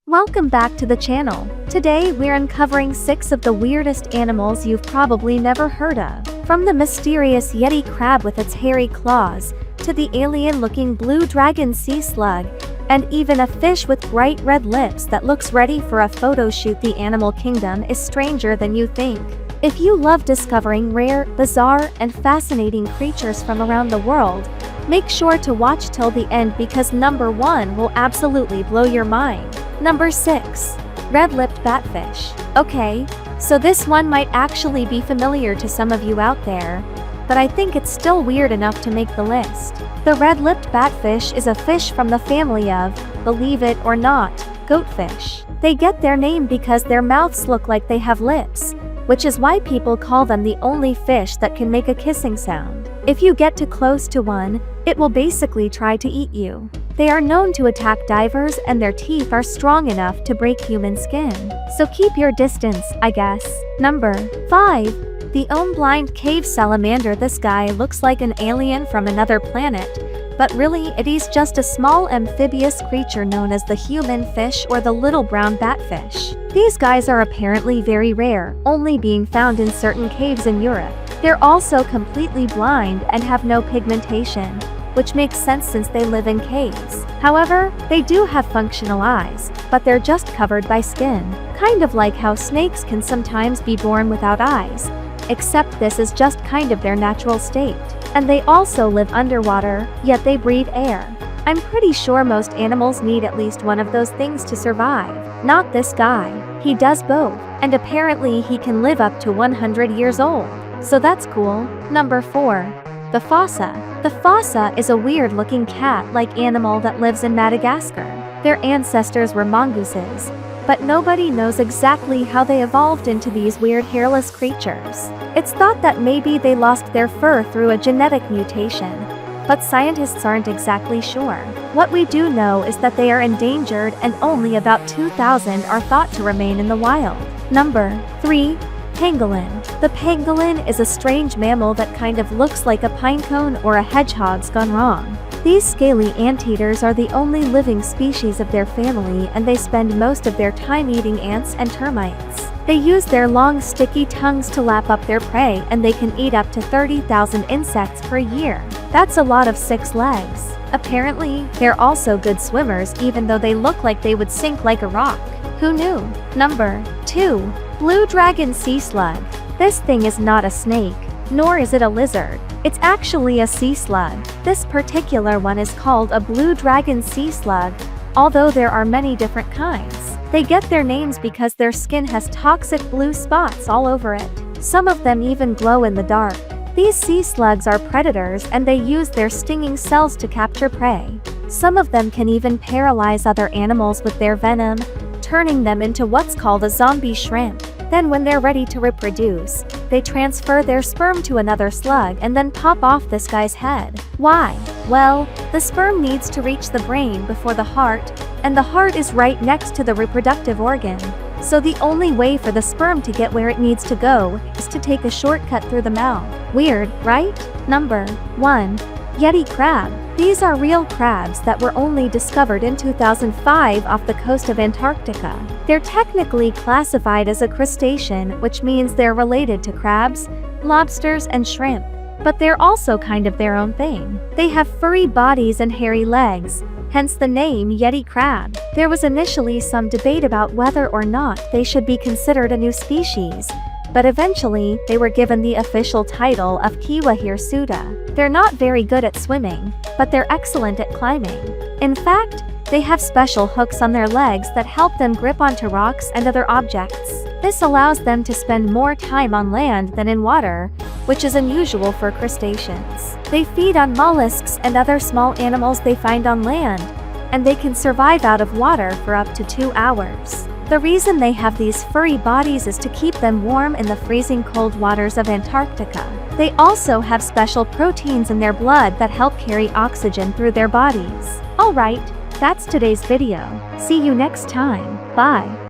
Welcome back to the channel. Today we're uncovering 6 of the weirdest animals you've probably never heard of. From the mysterious Yeti Crab with its hairy claws, to the alien-looking Blue Dragon Sea Slug, and even a fish with bright red lips that looks ready for a photo shoot. The animal kingdom is stranger than you think. If you love discovering rare, bizarre, and fascinating creatures from around the world, make sure to watch till the end because number 1 will absolutely blow your mind. Number 6. Red-lipped batfish. Okay, so this one might actually be familiar to some of you out there, but I think it's still weird enough to make the list. The red-lipped batfish is a fish from the family of, believe it or not, goatfish. They get their name because their mouths look like they have lips, which is why people call them the only fish that can make a kissing sound. If you get too close to one, it will basically try to eat you. They are known to attack divers and their teeth are strong enough to break human skin. So keep your distance, I guess. Number 5. The blind cave salamander. This guy looks like an alien from another planet, but really it is just a small amphibious creature known as the human fish or the little brown batfish. These guys are apparently very rare, only being found in certain caves in Europe. They're also completely blind and have no pigmentation, which makes sense since they live in caves. However, they do have functional eyes, but they're just covered by skin. Kind of like how snakes can sometimes be born without eyes, except this is just kind of their natural state. And they also live underwater, yet they breathe air. I'm pretty sure most animals need at least one of those things to survive. Not this guy. He does both, and apparently he can live up to 100 years old. So that's cool. Number 4. The Fossa. The Fossa is a weird-looking cat-like animal that lives in Madagascar. Their ancestors were mongooses, but nobody knows exactly how they evolved into these weird hairless creatures. It's thought that maybe they lost their fur through a genetic mutation, but scientists aren't exactly sure. What we do know is that they are endangered and only about 2,000 are thought to remain in the wild. Number 3. Pangolin. The pangolin is a strange mammal that kind of looks like a pinecone or a hedgehog's gone wrong. These scaly anteaters are the only living species of their family, and they spend most of their time eating ants and termites. They use their long sticky tongues to lap up their prey, and they can eat up to 30,000 insects per year. That's a lot of 6 legs. Apparently, they're also good swimmers even though they look like they would sink like a rock. Who knew? Number 2. Blue Dragon Sea Slug. This thing is not a snake, nor is it a lizard. It's actually a sea slug. This particular one is called a Blue Dragon Sea Slug, although there are many different kinds. They get their names because their skin has toxic blue spots all over it. Some of them even glow in the dark. These sea slugs are predators and they use their stinging cells to capture prey. Some of them can even paralyze other animals with their venom, turning them into what's called a zombie shrimp. Then when they're ready to reproduce, they transfer their sperm to another slug and then pop off this guy's head. Why? Well, the sperm needs to reach the brain before the heart, and the heart is right next to the reproductive organ. So the only way for the sperm to get where it needs to go is to take a shortcut through the mouth. Weird, right? Number 1. Yeti Crab. These are real crabs that were only discovered in 2005 off the coast of Antarctica. They're technically classified as a crustacean, which means they're related to crabs, lobsters, and shrimp. But they're also kind of their own thing. They have furry bodies and hairy legs, hence the name Yeti Crab. There was initially some debate about whether or not they should be considered a new species, but eventually they were given the official title of Kiwa hirsuta. They're not very good at swimming, but they're excellent at climbing. In fact, they have special hooks on their legs that help them grip onto rocks and other objects. This allows them to spend more time on land than in water, which is unusual for crustaceans. They feed on mollusks and other small animals they find on land, and they can survive out of water for up to 2 hours. The reason they have these furry bodies is to keep them warm in the freezing cold waters of Antarctica. They also have special proteins in their blood that help carry oxygen through their bodies. Alright, that's today's video. See you next time. Bye.